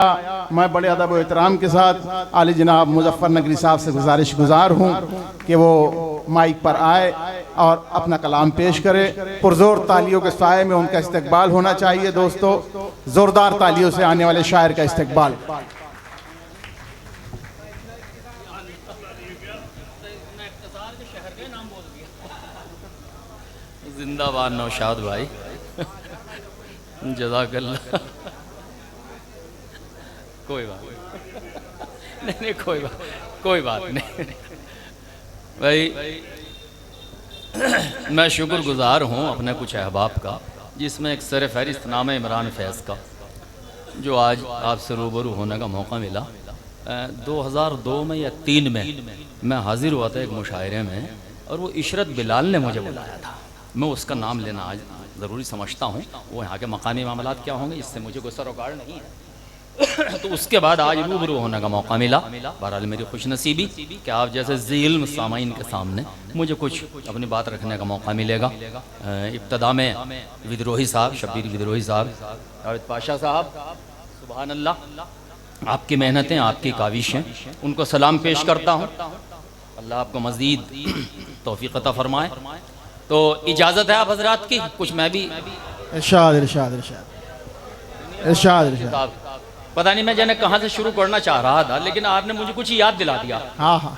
मैं बड़े अदब व एहतराम के साथ आली जनाब मुजफ्फर नगरी साहब से गुजारिश गुजार हूँ कि वो माइक पर आए और अपना कलाम पेश करे। पुरजोर तालियों के साए में उनका इस्तकबाल होना चाहिए। दोस्तों, जोरदार तालियों से आने वाले शायर का इस्तकबाल। जिंदाबाद नौशाद भाई, जज़ाकल्लाह। कोई बात नहीं, कोई बात नहीं भाई। मैं शुक्रगुजार हूँ अपने कुछ अहबाब का, जिसमें एक सर फहरिस्त नाम है इमरान फैज़ का, जो आज आपसे रूबरू होने का मौका मिला। 2002 में या 3 में मैं हाजिर हुआ था एक मुशायरे में, और वो इशरत बिलाल ने मुझे बुलाया था। मैं उसका नाम लेना आज ज़रूरी समझता हूँ। वो यहाँ के मकानी मामलात क्या होंगे, इससे मुझे कोई सरोकार नहीं है। तो उसके बाद आज रूबरू होने का मौका मिला। बहरहाल मेरी खुशनसीबी कि आप जैसे ज़िल्म सामाइन के सामने मुझे कुछ अपनी बात रखने का मौका मिलेगा। इब्तदा में विद्रोही साहब, शब्बीर विद्रोही साहब, जावेद पाशा साहब, सुभान अल्लाह, आपकी मेहनतें, आपकी काविशें, उनको सलाम पेश करता हूँ। अल्लाह आपको मज़ीद तौफीक अता फरमाए। तो इजाज़त है आप हजरात की, कुछ मैं भी इरशाद इरशाद इरशाद इरशाद इरशाद। पता नहीं मैं जाने कहाँ से शुरू करना चाह रहा था, लेकिन आपने मुझे कुछ याद दिला दिया। हाँ हाँ,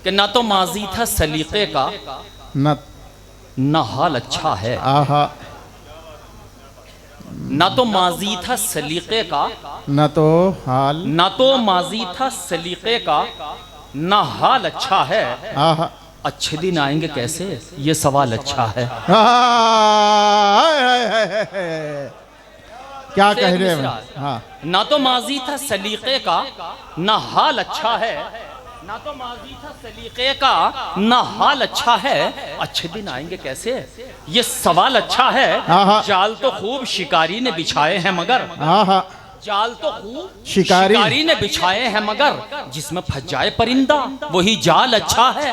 कि ना तो माजी था सलीक़े का, न हाल अच्छा है। आहा, ना तो माजी था सलीक़े का, न तो हाल, ना तो माजी था सलीक़े का, ना हाल अच्छा है। आहा, अच्छे दिन आएंगे कैसे, ये सवाल अच्छा है। क्या कह रहे हैं? हाँ, ना तो माजी था सलीक़े का, ना हाल अच्छा है। ना तो माजी था सलीक़े का, ना हाल अच्छा है। अच्छे दिन आएंगे कैसे, ये सवाल अच्छा है। जाल तो खूब शिकारी ने बिछाए हैं मगर, जाल तो खूब शिकारी ने बिछाए हैं मगर, जिसमें फंस जाए परिंदा वही जाल अच्छा है।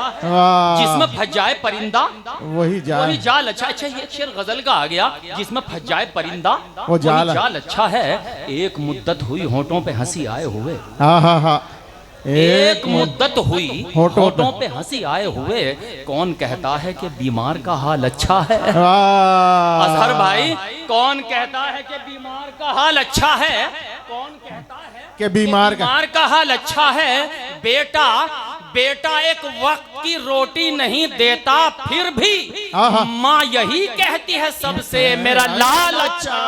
जिसमें फंस जाए परिंदा वही जाल अच्छा। अच्छा, ये शेर गजल का आ गया, जिसमें फंस जाए परिंदा वो जाल अच्छा है। एक मुद्दत हुई होठों पे हंसी आए हुए, एक मुद्दत हुई होठों पे हंसी आए हुए, कौन कहता है कि बीमार का हाल अच्छा है। अजहर भाई, कौन कहता है कि बीमार का हाल अच्छा है? कौन कहता है कि बीमार का हाल अच्छा है? बेटा एक वक्त की रोटी नहीं देता, फिर भी माँ यही कहती है सबसे मेरा लाल अच्छा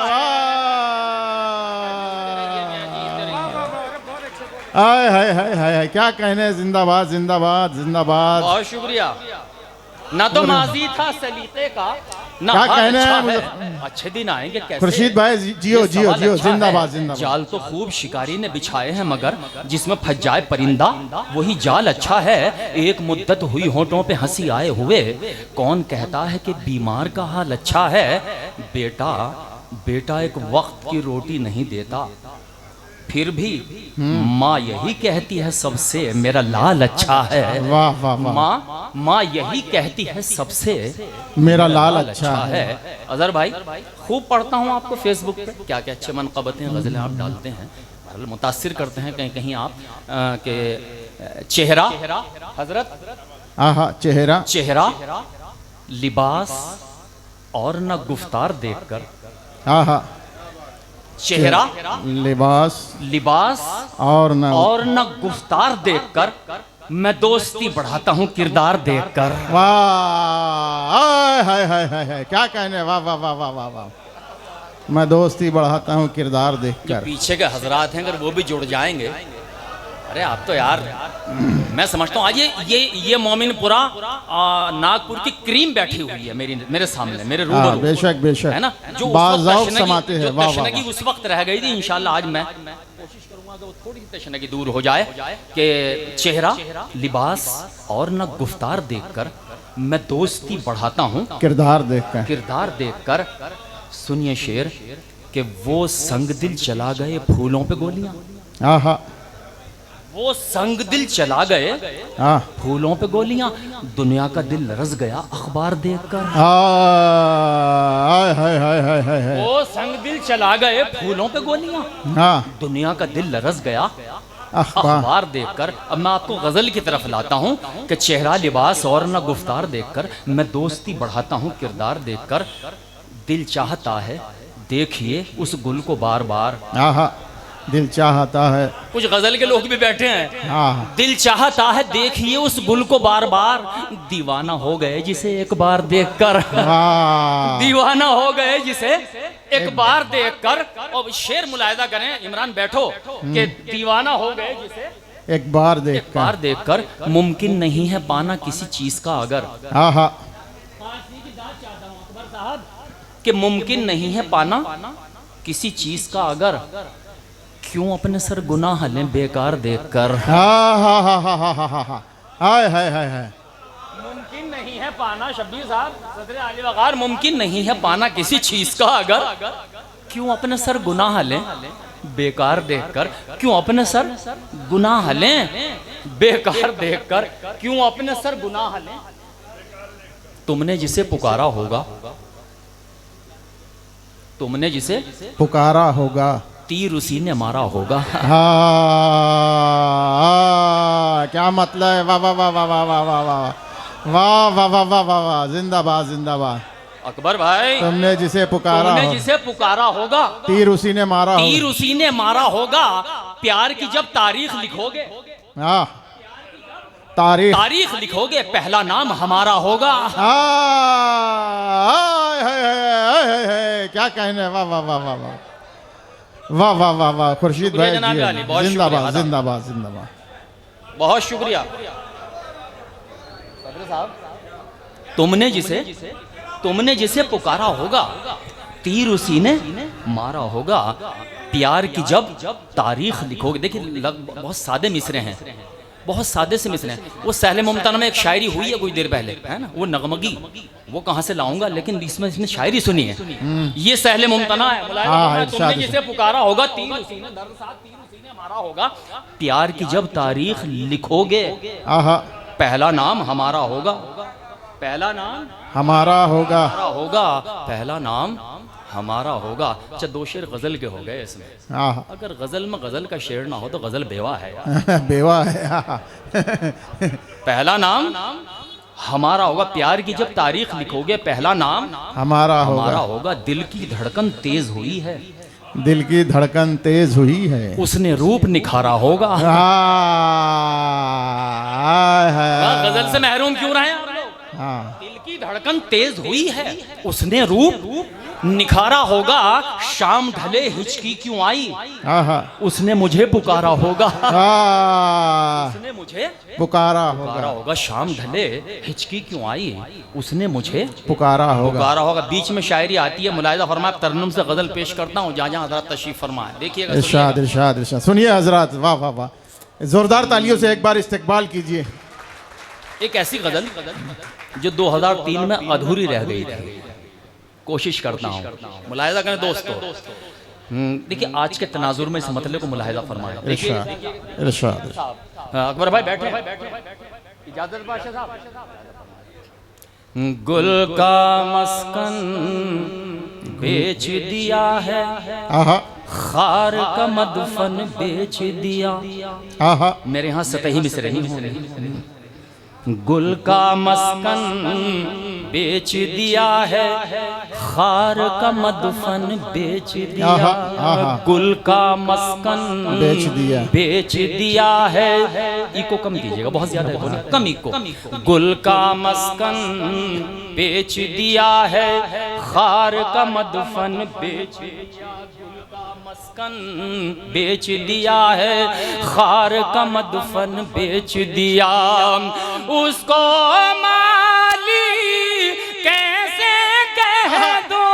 हाय हाय हाय हाय, क्या कहने। जिंदाबाद जिंदाबाद जिंदाबाद, बहुत शुक्रिया। ना तो माजी था सलीक़े का, ना क्या कहने अच्छा है। अच्छे दिन आएंगे कैसे, खुर्शीद भाई, जियो जियो जियो, जिंदाबाद जिंदाबाद। जाल तो खूब शिकारी ने बिछाए हैं मगर, जिसमें फंस जाए परिंदा वही जाल अच्छा है। एक मुद्दत हुई होठों पे हंसी आए हुए, कौन कहता है कि बीमार का हाल अच्छा है। बेटा एक वक्त की रोटी नहीं देता, फिर भी माँ यही कहती है सबसे मेरा लाल अच्छा है। वाह वाह वाह, माँ यही कहती है सबसे मेरा लाल अच्छा है। अजहर भाई, खूब पढ़ता हूँ आपको फेसबुक पे, क्या क्या अच्छे मनक़बतें गज़लें आप डालते हैं, मुतासिर करते हैं कहीं कहीं आप के चेहरा हजरत, चेहरा लिबास और न गुफ्तार देखकर, चेहरा लिबास और न गुफ्तार देखकर, मैं दोस्ती बढ़ाता हूँ किरदार देखकर। वाह, हाय हाय हाय, क्या कहने। वाह वाह वाह वाह वाह वाह, मैं दोस्ती बढ़ाता हूँ किरदार देखकर। पीछे के हजरात हैं, अगर वो भी जुड़ जाएंगे, अरे आप तो यार, मैं समझता हूँ आज ये मोमिनपुरा नागपुर की क्रीम बैठी हुई है मेरे सामने, मेरे रूबरू। बेशक बेशक, है ना, जो समाते हैं। वाह वाह, तशनगी उस वक्त रह गई थी, इंशाल्लाह आज मैं कोशिश करूंगा कि वो थोड़ी सी तशनगी दूर हो जाए। कि चेहरा लिबास और न गुफ्तार देखकर, मैं दोस्ती बढ़ाता हूँ किरदार देखकर। सुनिए शेर कि वो संग दिल चला गए फूलों पे गोलियां, वो संग दिल चला गए हाँ फूलों पे गोलियां, दुनिया का दिल लरस गया अखबार देखकर। हाय हाय हाय हाय हाय हाय। वो संग दिल चला गए फूलों पे गोलियां, हाँ दुनिया का दिल लरस गया अखबार। अखबार देखकर। अब मैं आपको गजल की तरफ लाता हूँ कि चेहरा लिबास और न गुफ्तार देखकर, मैं दोस्ती बढ़ाता हूँ किरदार देखकर। दिल चाहता है देखिए उस गुल को बार बार। हाँ दिल चाहता है। कुछ गजल के लोग भी बैठे हैं। हाँ दिल चाहता है देखिए उस गुल को बार बार, दीवाना हो गए जिसे एक बार देखकर। हाँ दीवाना हो गए जिसे एक बार देखकर। और शेर मुलाहिजा करें इमरान, बैठो, कि दीवाना हो गए जिसे एक बार एक देख बार देखकर। मुमकिन नहीं है पाना किसी चीज का अगर, हाँ हाँ कि मुमकिन नहीं है पाना किसी चीज का अगर, क्यों अपने सर गुनाह लें बेकार देखकर। हाँ हाँ हाँ हाँ हाँ हाँ हाँ हाँ हाय हाय हाय हाय। मुमकिन नहीं है पाना शब्बीर साहब, सदर आली वकार, मुमकिन नहीं है पाना किसी चीज का अगर, क्यों अपने सर गुनाह लें बेकार देखकर। क्यों अपने सर गुनाह लें बेकार देखकर, क्यों अपने सर गुनाह लें। तुमने जिसे पुकारा होगा, तुमने जिसे पुकारा होगा, तीर उसी ने मारा होगा। हाँ क्या मतलब है। वाह वाह वाह वाह वाह वाह वाह वाह वाह वाह वाह वाह वाह वाह। जिंदाबाद जिंदाबाद। अकबर भाई, तुमने जिसे पुकारा तुमने हो, जिसे पुकारा होगा, तीर उसी ने मारा तीर होगा। उसी ने मारा होगा। प्यार की जब तारीख लिखोगे, हाँ तारीख। तारीख लिखोगे, पहला नाम हमारा होगा। हाय हाय हाय हाय हाय। क्या कहने। वाह वाह वाह वाह वाह वाह वाह वाह वाह। खुर्शीद भाई जनाब अली, बहुत जिंदाबाद शुक्रिया। जिंदाबाद जिंदाबाद। बहुत शुक्रिया सदर साहब। तुमने जिसे पुकारा होगा, तीर उसी ने मारा होगा। प्यार की जब तारीख लिखोगे, देखिए बहुत सादे मिसरे हैं, बहुत सादे से मिसरे हैं। वो सहले मुमतना में एक शायरी हुई है कुछ देर पहले, है ना, वो नगमगी, वो कहाँ से लाऊंगा, लेकिन इसमें शायरी सुनी है। ये सहले मुमतना है। तुमने जिसे पुकारा होगा, तीर उसी ने, दर्द साथ तीर उसी ने मारा होगा। प्यार की जब तारीख लिखोगे, पहला नाम हमारा होगा, पहला नाम हमारा होगा, पहला नाम हमारा होगा। अच्छा, दो शेर गजल के हो गए इसमें। हाँ अगर गजल में गजल का शेर ना हो तो गजल बेवा है यार। बेवा है। हाँ। पहला नाम हमारा होगा। प्यार की जब तारीख लिखोगे, पहला नाम हमारा होगा। दिल की धड़कन तेज हुई है, दिल की धड़कन तेज हुई है, उसने रूप निखारा होगा। गजल से महरूम क्यों रहे आप लोग। दिल की धड़कन तेज हुई है, उसने रूप निखारा होगा। शाम ढले हिचकी क्यों आई, उसने मुझे पुकारा होगा। उसने मुझे पुकारा होगा। शाम ढले हिचकी क्यों आई, उसने मुझे पुकारा होगा। बीच में शायरी आती है, मुलाहिजा फरमाए, तरन्नुम से गजल पेश करता हूँ जहाँ जहाँ हजरत तशरीफ फरमाए। देखिएगा, इरशाद इरशाद इरशाद। सुनिए हजरत, वाह वाह वाह। जोरदार तालियों से एक बार इस्तकबाल कीजिए। एक ऐसी गजल जो 2003 में अधूरी रह गई थी, कोशिश करता हूँ मुलाहिजा करें दोस्तों। देखिए आज के तनाजुर में इस मतले को मुलाहिजा फरमाएं। इरशाद। अकबर भाई बैठे, इजाजत बादशाह साहब। गुल का मस्कन बेच दिया है, खार का मदफन बेच दिया। मेरे यहाँ सतही मिसरे नहीं होने। गुल का मस्कन बेच दिया है, खार का मदफन बेच दिया। गुल का मस्कन बेच दिया है। इको कम कीजिएगा, बहुत ज्यादा है, कम इको। गुल का मस्कन बेच दिया है, खार का मदफन बेच दिया। मस्कन बेच दिया है, खार का मदफन बेच दिया। उसको माली कैसे कह दो,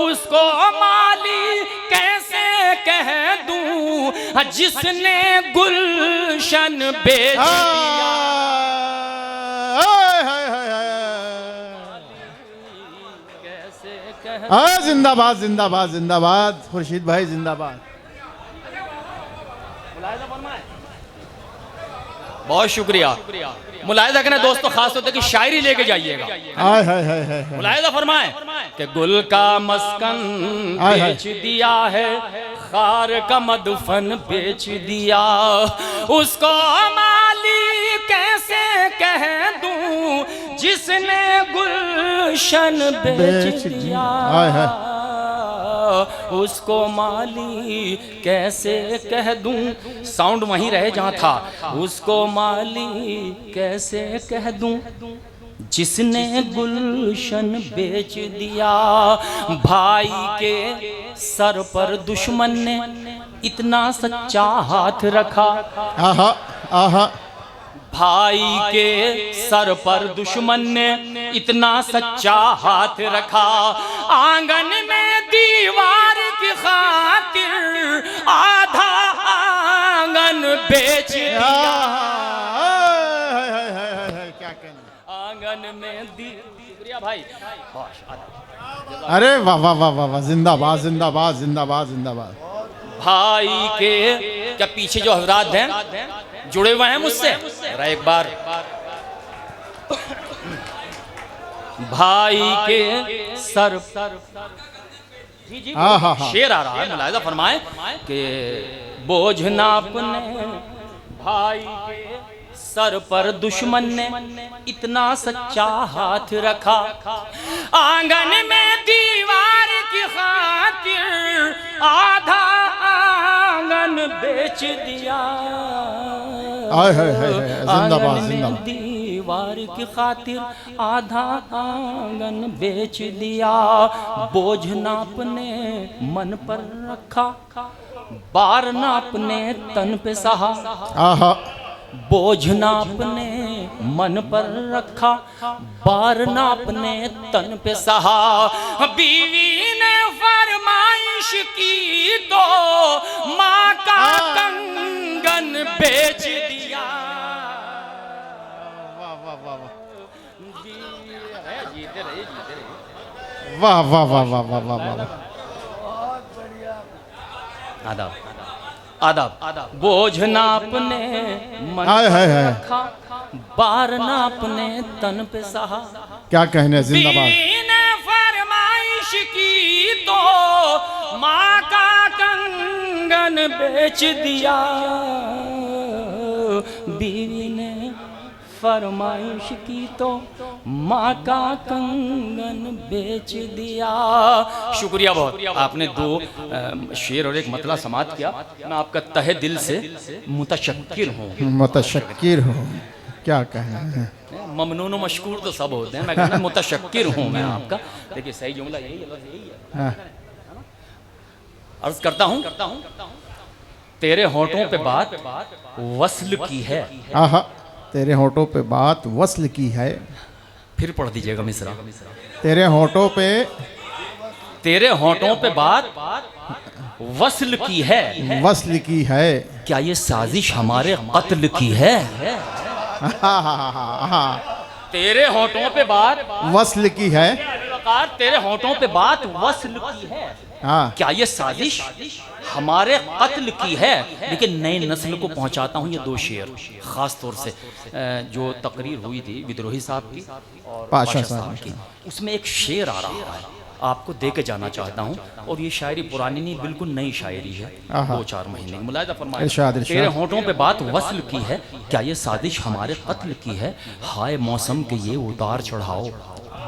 उसको माली कैसे कह दूं, जिसने गुलशन बेच दिया। हाँ, जिंदाबाद जिंदाबाद जिंदाबाद, खुर्शीद भाई जिंदाबाद। बहुत शुक्रिया। मुलाहिजा करें दोस्तों, खास तौर पर कि शायरी लेके जाइएगा। हाय हाय हाय हाय। मुलाहिजा फरमाएं कि गुल का मस्कन बेच दिया है, खार का मदफन बेच दिया, उसको माली कैसे कह दूं जिसने गुलशन बेच दिया, उसको माली कैसे कह दूं। साउंड वहीं रहे जहां था। उसको माली कैसे कह दूं जिसने गुलशन बेच दिया। भाई के सर पर दुश्मन ने इतना सच्चा हाथ रखा, आहा आहा। भाई के सर पर दुश्मन ने इतना सच्चा हाथ रखा, आंगन में दीवार की खातिर आधा आंगन बेच दिया। क्या कहना, आंगन में शुक्रिया भाई। अरे वाह वाह वाह वाह वाह, जिंदाबाद जिंदाबाद जिंदाबाद जिंदाबाद। भाई के क्या पीछे जो हजरात हैं जुड़े हुए हैं मुझसे, एक बार भाई के सर शेर आ रहा है, मुलाहिजा फरमाएं कि बोझ नापने भाई के सर पर दुश्मन ने इतना सच्चा हाथ रखा, आंगन में दीवार की खातिर आधा आंगन बेच दिया। जिंदाबाद जिंदाबाद। दीवार की खातिर आधा आंगन बेच दिया, बोझ नापने मन पर रखा, बार नापने तन पे सहा, बोझ नापने मन पर रखा, बार नापने तन पे सहा, बीवी ने फरमाइश की तो माँ का कंगन बेच दिया। वाह वाह वाह वाह वाह वाह वाह। आदाब आदाब आदाब। बोझ नापने मन पर रखा, बार नापने तन पे सहा, क्या कहने, जिंदाबाद। बीवी ने फरमाइश की तो माँ का कंगन बेच दिया, बीवी ने फरमाइश की तो माँ का कंगन बेच दिया। शुक्रिया बहुत, आपने दो शेर और एक मतला समात किया। मैं आपका तहे दिल से मुतशक्किर हूँ। मुतशक्किर हूँ, क्या कहना। ममनून मशकूर तो सब होते हैं, मैं कहना मुतशक्किर हूँ मैं आपका। देखिए सही जुमला यही है। अर्ज करता हूँ, तेरे होठों पे बात वस्ल की है। आहा, तेरे होठों पे बात वस्ल की है। फिर पढ़ दीजिएगा मिसरा। तेरे होठों पे, तेरे होठों पे बात वस्ल की है, वस्ल की है। क्या ये साजिश हमारे कत्ल की है? तेरे होठों पे बात वस्ल की है, तेरे होठों पे बात वस्ल की है। क्या ये साजिश हमारे कत्ल की है? लेकिन नई नस्ल को पहुंचाता हूं ये दो शेर, खास तौर से जो तकरीर हुई थी विद्रोही साहब की और पाशा साहब की, उसमें एक शेर आ रहा है, आपको दे के जाना चाहता हूँ। और ये शायरी पुरानी नहीं, बिल्कुल नई शायरी है, 2-4 महीने की। मुलाहिजा फरमाएं, तेरे होठों पे बात वस्ल की है, क्या ये साजिश हमारे कत्ल की है? हाय मौसम के ये उतार चढ़ाओ,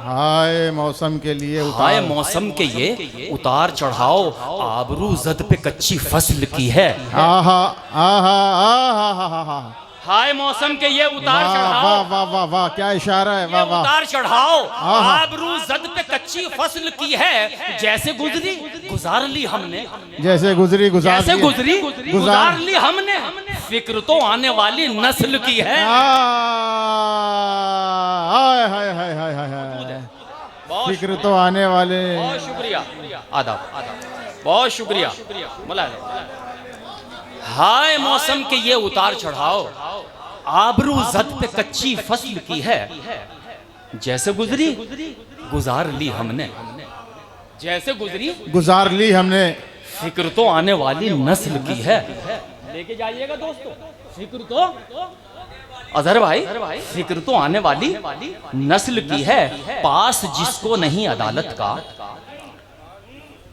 हाय मौसम के लिए हाय मौसम के ये उतार चढ़ाओ, आबरू जद पे कच्ची फसल की है। आहा आहा आहा, हाय मौसम के ये उतार चढ़ाओ, वाह वाह वाह वाह, क्या इशारा है, वाह वाह। उतार चढ़ाओ आबरू जद पे कच्ची फसल की है, जैसे गुजरी गुजार ली हमने, जैसे गुजरी गुजार, जैसे गुजरी गुजार ली हमने, फिक्र तो आने वाली नस्ल की है। हाय हाय हाय हाय हाय, फिक्र तो आने वाले। बहुत शुक्रिया, आदाब आदाब, बहुत शुक्रिया। हाय मौसम के ये उतार चढ़ाओ, आबरू जद पे कच्ची फसल की है, जैसे गुजरी गुजार ली हमने, जैसे गुजरी गुजार ली हमने। फिक्र तो आने वाली नस्ल की है। लेके जाइएगा दोस्तों, फिक्र तो अजहर भाई, फिक्र तो आने वाली नस्ल की है। पास जिसको नहीं अदालत का,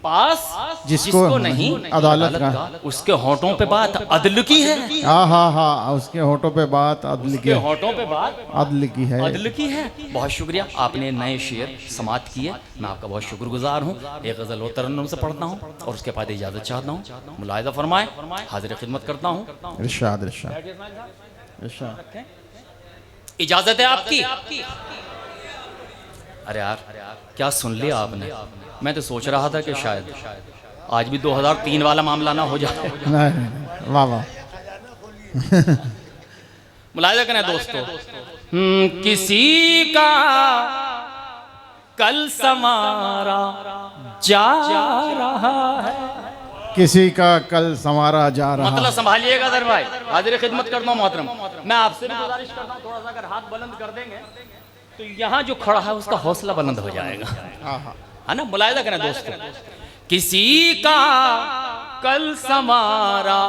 पास जिसको नहीं अदालत का, उसके होठों पे बात अदल की है। हाँ हाँ हाँ, उसके होठों पे बात अदल की, होठों पे बात अदल की है, अदल की है। बहुत शुक्रिया, आपने नए शेर समाप्त किए, मैं आपका बहुत शुक्रगुजार हूँ। एक गजल और तरन्नुम से पढ़ता हूँ और उसके बाद इजाजत चाहता हूँ। मुलाहिजा फरमाए, हाजिर खिदमत करता हूँ। इरशाद इरशाद इरशाद। इजाजत है आपकी। अरे यार, क्या सुन लिया आपने? मैं तो सोच रहा था कि शायद आज भी 2003 वाला मामला ना हो जाए। नहीं, वाह वाह। मुलाहिजा करें दोस्तों, किसी का कल समारा जा रहा है, किसी का कल संवारा जा रहा। मतलब संभालिएगा दर भाई, हाजिर खिदमत करता हूँ मोहतरम। मैं आपसे भी गुजारिश करता हूँ, थोड़ा सा अगर हाथ बुलंद कर देंगे तो यहाँ जो खड़ा है उसका हौसला बुलंद हो जाएगा, है ना? मुलाहिजा करें दोस्तों, किसी का कल समारा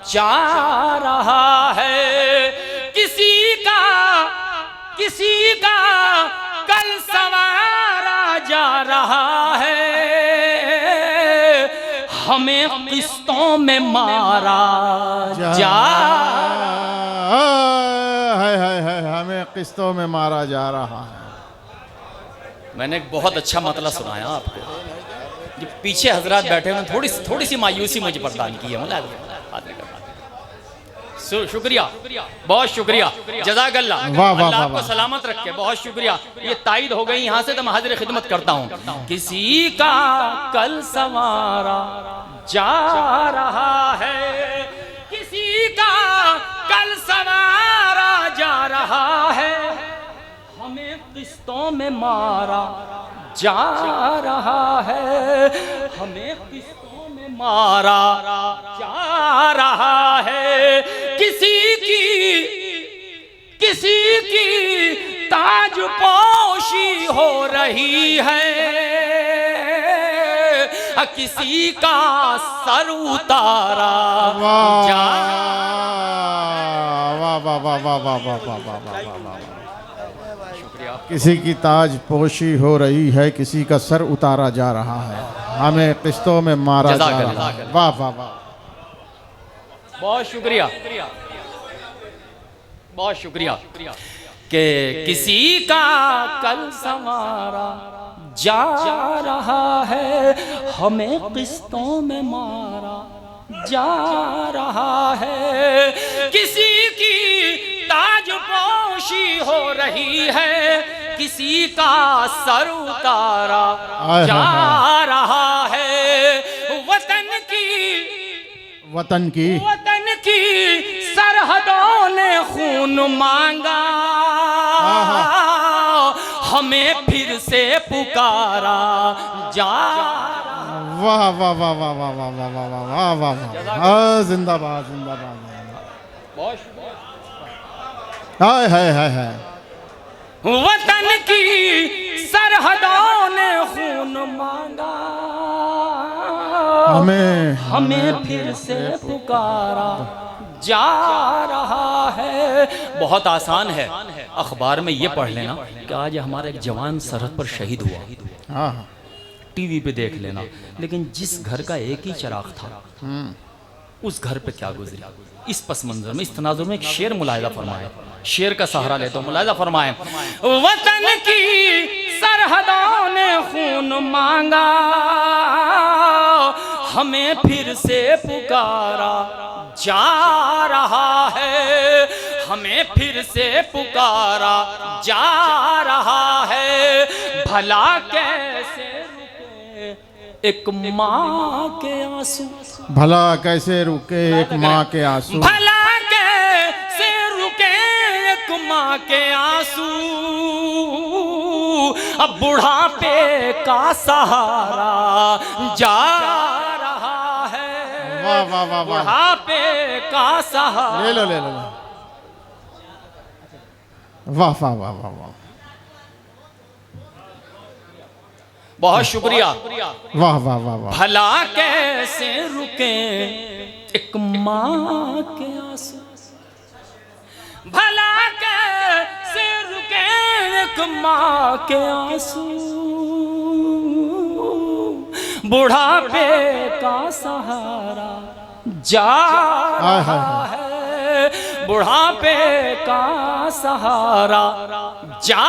जा रहा है, किसी का कल संवारा जा रहा है, हमें किस्तों में मारा जा, है हमें किस्तों में मारा जा रहा है। मैंने एक बहुत अच्छा मतलब सुनाया आपको। जो पीछे हजरात बैठे हुए, थोड़ी सी मायूसी मुझे प्रदान की है। शुक्रिया, बहुत शुक्रिया, जज़ाकल्लाह, अल्लाह आपको सलामत रखे, बहुत शुक्रिया। ये तायद हो गई यहाँ से, तो मैं हाजिर खिदमत करता हूँ। किसी का कल संवारा जा रहा है, किसी का कल संवारा जा रहा है, हमें किस्तों में मारा जा रहा है, हमें किस्तों में मारा जा रहा है, किसी की ताज पोशी हो रही है, किसी का सर उतारा जा, वाह वाह वाह वाह वाह वाह वाह वाह वाह। किसी की ताज पोशी हो रही है, किसी का सर उतारा जा रहा है, हमें किस्तों में मारा जा रहा है। वाह वाह वाह, बहुत शुक्रिया, बहुत शुक्रिया। कि किसी का कल संवारा जा रहा है, हमें किस्तों में मारा जा रहा है, किसी की ताज पोशी हो रही है, किसी का सर उतारा जा रहा है, वतन की सरहदों ने खून मांगा, हमें फिर से पुकारा जा। वाह वाह वाह वाह वाह वाह वाह वाह वाह वाह वाह, जिंदाबाद जिंदाबाद। हाय हाय हाय हाय। वतन की सरहदों ने खून मांगा, हमें फिर से पुकारा जा रहा है। बहुत आसान है, अखबार में ये पढ़ लेना कि आज हमारा एक जवान सरहद पर शहीद हुआ, टीवी पे देख लेना, लेकिन जिस घर का एक ही चिराग था उस घर पे क्या गुजरी। इस पस मंजर में, इस तनाजुर में एक शेर मुलाहिजा फरमाए, शेर का सहारा लेता हूँ, मुलाहिजा फरमाए। वतन की सरहदों ने खून मांगा, हमें फिर से पुकारा जा रहा है, हमें फिर से पुकारा जा रहा है। भला कैसे रुके एक माँ के आंसू, भला कैसे रुके एक माँ के आंसू, भला कैसे रुके एक माँ के आंसू, अब बुढ़ापे का सहारा जा रहा है। वाह वाह वाह वाह, बुढ़ापे का सहारा, ले लो ले लो, वाह वाह वाह वाह वाह। बहुत शुक्रिया। वाह वाह वाह वाह। भला कैसे रुके एक माँ के आंसू, भला कैसे रुके एक माँ के आंसू, बुढ़ापे का सहारा जा रहा है, बुढ़ापे का सहारा जा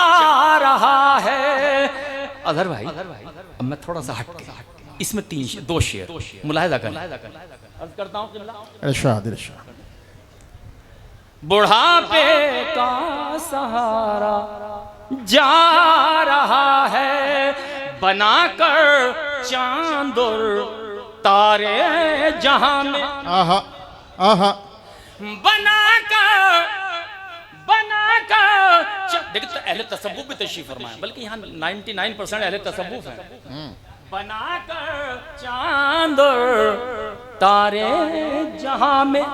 रहा है। अदर भाई अब मैं थोड़ा सा हट के इसमें दो शेर मुलाहिदा कर अर्ज करता हूँ। इरशाद इरशाद। बुढ़ापे का सहारा जा रहा है, बनाकर चांद और तारे जहां में, आहा आहा, बनाकर देखिए तो अहले तसव्वुफ भी तशरीफ फरमाए, बल्कि यहाँ 99% अहले तसव्वुफ है। बनाकर चांद और तारे जहां में,